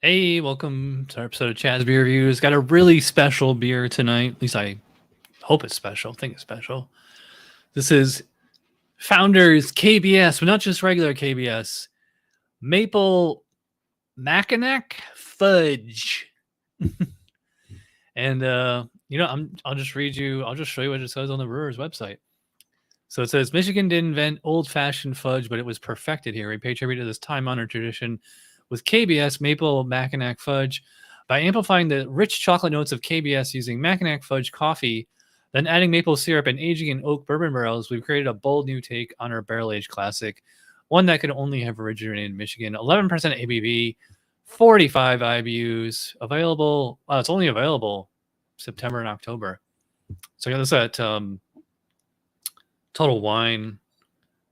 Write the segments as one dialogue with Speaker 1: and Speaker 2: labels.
Speaker 1: Hey, welcome to our episode of Chad's Beer Reviews. Got a really special beer tonight. At least I hope it's special. I think it's special. This is Founders KBS, but not just regular KBS. Maple Mackinac Fudge. And I'll just show you what it says on the brewer's website. So it says Michigan didn't invent old-fashioned fudge, but it was perfected here. We pay tribute to this time-honored tradition with KBS Maple Mackinac Fudge by amplifying the rich chocolate notes of KBS using Mackinac Fudge coffee, then adding maple syrup and aging in oak bourbon barrels. We've created a bold new take on our barrel-aged classic, one that could only have originated in Michigan. 11% ABV, 45 IBUs, available. It's only available September and October. So I got this at Total Wine.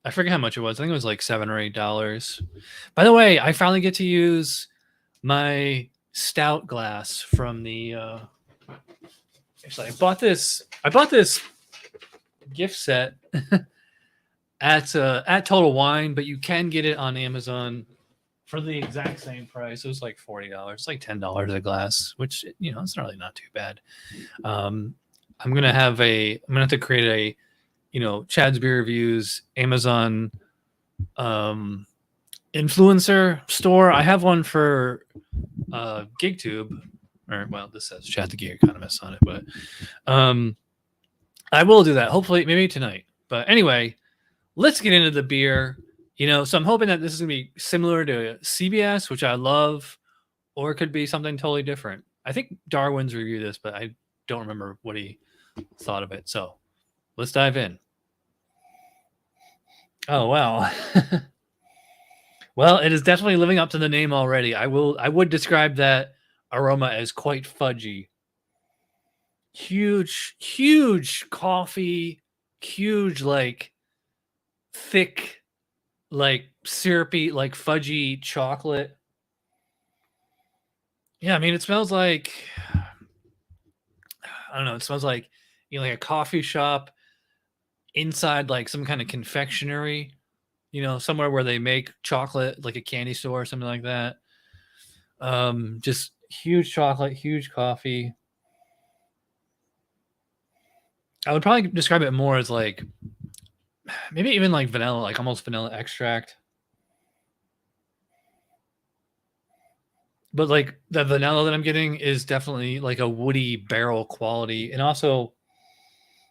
Speaker 1: I forget how much it was. I think it was like $7 or $8. By the way, I finally get to use my Stout glass from the. Actually, I bought this gift set at Total Wine, but you can get it on Amazon for the exact same price. It was like $40. It's like $10 a glass, which it's really not too bad. I'm gonna have to create a Chad's Beer Reviews Amazon influencer store. I have one for GigTube, or this says Chad the Gear Economist on it, but I will do that hopefully maybe tonight. But anyway, let's get into the beer. So I'm hoping that this is gonna be similar to CBS, which I love, or it could be something totally different. I think Darwin's reviewed this, but I don't remember what he thought of it. So let's dive in. Oh, wow. Well, it is definitely living up to the name already. I would describe that aroma as quite fudgy. Huge coffee, huge, like thick, like syrupy, like fudgy chocolate. Yeah, I mean, it smells like, I don't know, it smells like, like a coffee shop inside like some kind of confectionery, somewhere where they make chocolate, like a candy store or something like that. Just huge chocolate, huge coffee. I would probably describe it more as like maybe even like vanilla, like almost vanilla extract. But like the vanilla that I'm getting is definitely like a woody barrel quality, and also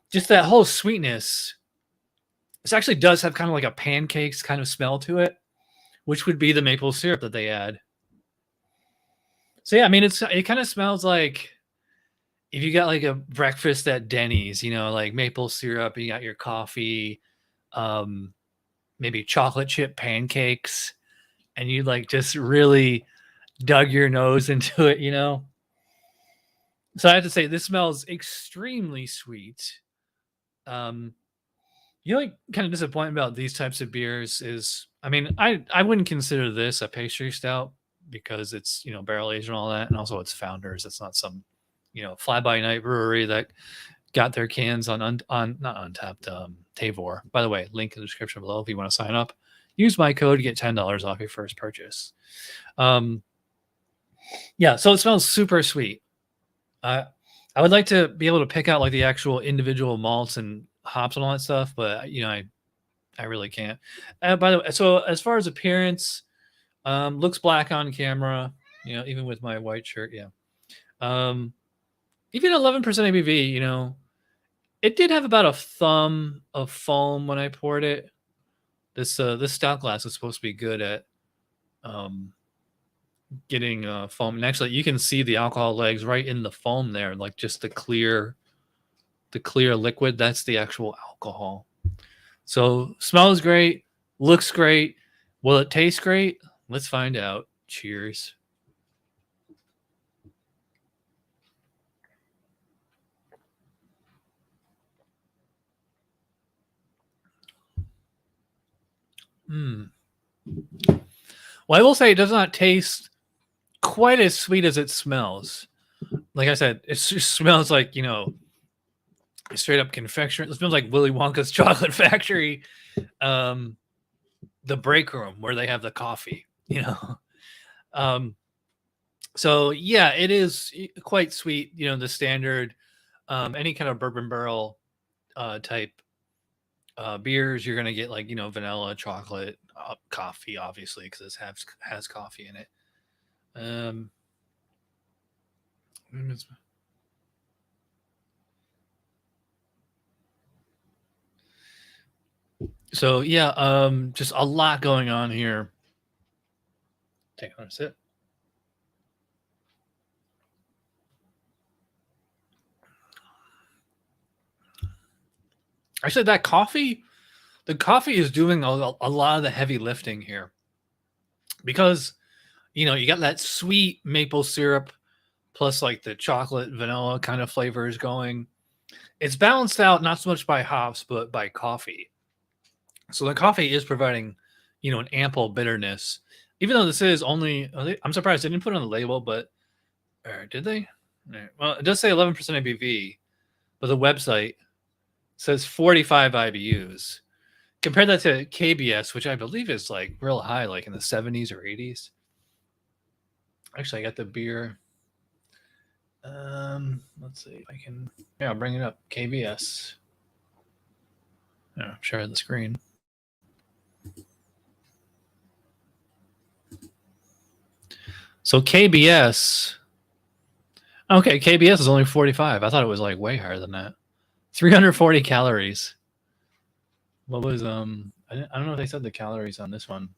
Speaker 1: just that whole sweetness. This actually does have kind of like a pancakes kind of smell to it, which would be the maple syrup that they add. So yeah, I mean, it kind of smells like if you got like a breakfast at Denny's, like maple syrup, you got your coffee, maybe chocolate chip pancakes, and you like just really dug your nose into it, So I have to say, this smells extremely sweet. Kind of disappointing about these types of beers is, I mean, I wouldn't consider this a pastry stout because it's, barrel aged and all that. And also it's Founders. It's not some, fly by night brewery that got their cans on not Untapped, Tavor. By the way, link in the description below if you want to sign up. Use my code to get $10 off your first purchase. Yeah, so it smells super sweet. I would like to be able to pick out like the actual individual malts and hops and all that stuff, but I really can't. By the way, so as far as appearance, looks black on camera, even with my white shirt. Yeah. Even 11% ABV, it did have about a thumb of foam when I poured it. This stout glass is supposed to be good at getting foam, and actually you can see the alcohol legs right in the foam there, like just the clear liquid. That's the actual alcohol. So smells great, looks great. Will it taste great? Let's find out. Cheers. Well, I will say it does not taste quite as sweet as it smells. Like I said, it just smells like, straight up confectionery. It smells like Willy Wonka's chocolate factory, the break room where they have the coffee, So yeah, it is quite sweet. You know, the standard, any kind of bourbon barrel type beers, you're gonna get like, you know, vanilla, chocolate, coffee, obviously, because this has coffee in it. Um, so yeah, just a lot going on here. Take on a sip. Actually, that coffee, the coffee is doing a lot of the heavy lifting here because, you know, you got that sweet maple syrup plus like the chocolate vanilla kind of flavors going. It's balanced out not so much by hops but by coffee. So the coffee is providing, you know, an ample bitterness. Even though this is only, I'm surprised they didn't put it on the label, but did they? Well, it does say 11% ABV, but the website says 45 IBUs. Compare that to KBS, which I believe is like real high, like in the 70s or 80s. Actually, I got the beer. Let's see if I can. Yeah, I'll bring it up. KBS. Yeah, share the screen. So KBS. Okay, KBS is only 45. I thought it was like way higher than that. 340 calories. What was I don't know if they said the calories on this one.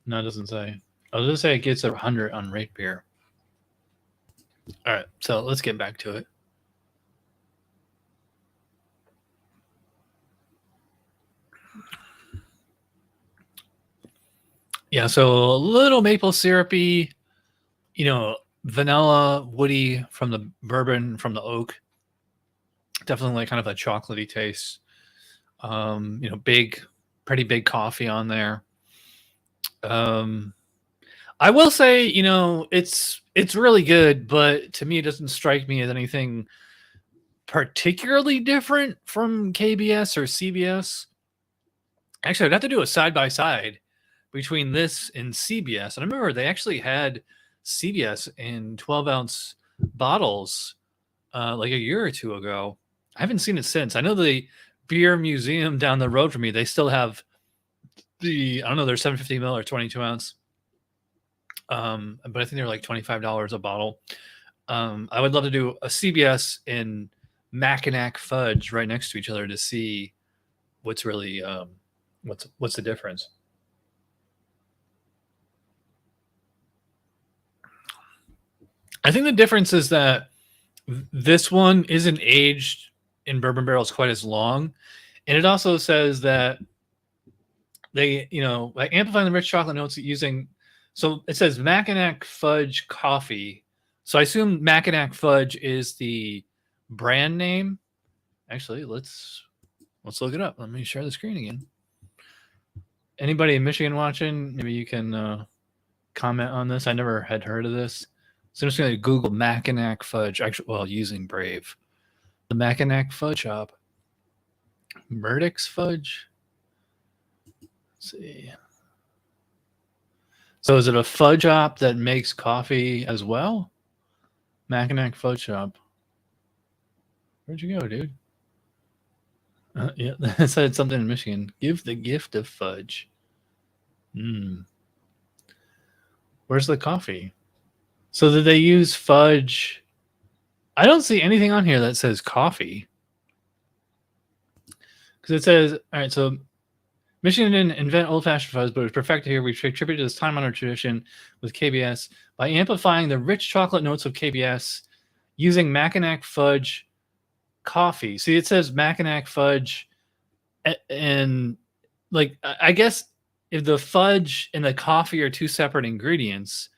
Speaker 1: No, it doesn't say. I was gonna say it gets 100 on rate beer. All right, so let's get back to it. Yeah, so a little maple syrupy, you know, vanilla, woody from the bourbon, from the oak. Definitely like kind of a chocolatey taste. You know, pretty big coffee on there. Um, I will say, you know, it's really good, but to me, it doesn't strike me as anything particularly different from KBS or CBS. Actually, I'd have to do a side by side between this and CBS. And I remember they actually had CBS in 12-ounce bottles like a year or two ago. I haven't seen it since. I know the beer museum down the road from me, they still have I don't know, they're 750 ml or 22 ounce. But I think they're like $25 a bottle. I would love to do a CBS and Mackinac Fudge right next to each other to see what's really what's the difference. I think the difference is that this one isn't aged in bourbon barrels quite as long, and it also says that they, you know, like amplifying the rich chocolate notes using. So it says Mackinac Fudge Coffee. So I assume Mackinac Fudge is the brand name. Actually, let's look it up. Let me share the screen again. Anybody in Michigan watching? Maybe you can comment on this. I never had heard of this. So I'm just going to Google Mackinac Fudge. Actually, well, using Brave. The Mackinac Fudge shop. Murdoch's Fudge. Let's see. So is it a fudge shop that makes coffee as well? Mackinac Fudge Shop. Where'd you go, dude? Yeah, it said something in Michigan. Give the gift of fudge. Where's the coffee? So did they use fudge? I don't see anything on here that says coffee. Because it says, all right, so Michigan didn't invent old-fashioned fudge, but it was perfected here. We attributed this time-honored tradition with KBS by amplifying the rich chocolate notes of KBS using Mackinac Fudge coffee. See, it says Mackinac Fudge, and like I guess if the fudge and the coffee are two separate ingredients,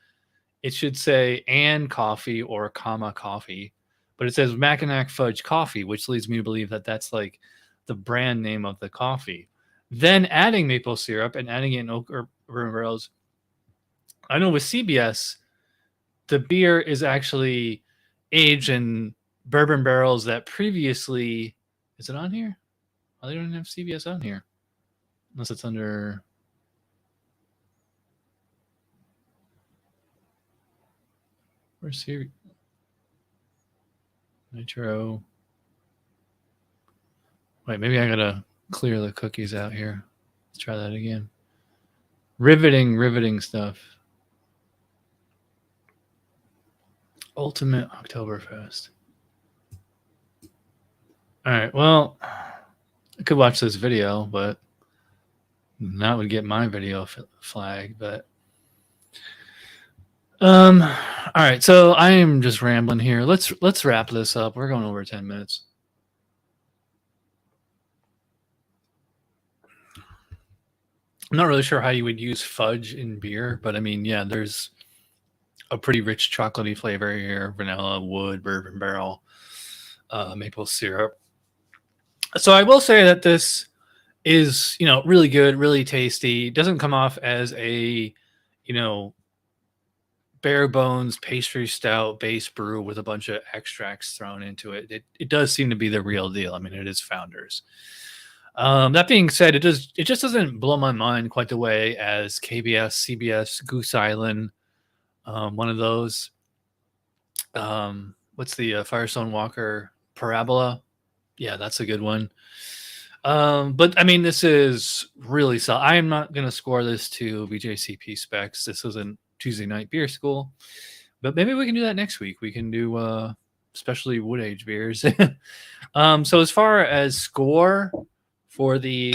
Speaker 1: it should say and coffee or comma coffee, but it says Mackinac Fudge Coffee, which leads me to believe that that's like the brand name of the coffee. Then adding maple syrup and adding it in oak or bourbon barrels. I know with CBS, the beer is actually aged in bourbon barrels that previously, is it on here? Oh, they don't have CBS on here. Unless it's under. Where's here? Nitro. Wait, maybe I gotta clear the cookies out here. Let's try that again. Riveting stuff. Ultimate Oktoberfest. All right, well, I could watch this video, but that would get my video flagged. But all right, so I am just rambling here. Let's wrap this up. We're going over 10 minutes. I'm not really sure how you would use fudge in beer, but I mean, yeah, there's a pretty rich chocolatey flavor here: vanilla, wood, bourbon barrel, maple syrup. So I will say that this is, really good, really tasty. It doesn't come off as a, bare bones pastry stout base brew with a bunch of extracts thrown into it. It does seem to be the real deal. I mean, it is Founders. That being said, it just doesn't blow my mind quite the way as KBS, CBS, Goose Island, one of those. What's the Firestone Walker Parabola? Yeah, that's a good one. But I mean, this is really solid. I am not going to score this to BJCP specs. This isn't Tuesday night beer school, but maybe we can do that next week. We can do especially wood age beers. So as far as score for the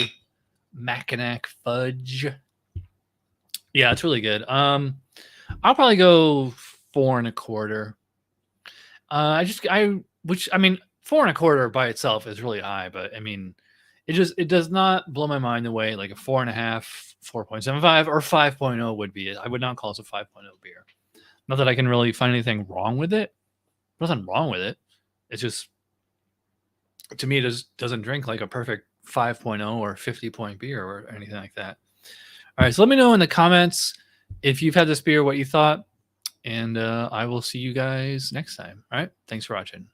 Speaker 1: Mackinac Fudge, yeah, it's really good. I'll probably go 4.25. I mean, 4.25 by itself is really high, but I mean, it does not blow my mind the way like a 4.5, 4.75, or 5.0 would be. I would not call this a 5.0 beer. Not that I can really find anything wrong with it. There's nothing wrong with it. It's just, to me, it just doesn't drink like a perfect 5.0 or 50-point beer or anything like that. All right, so let me know in the comments if you've had this beer, what you thought, and I will see you guys next time. All right, thanks for watching.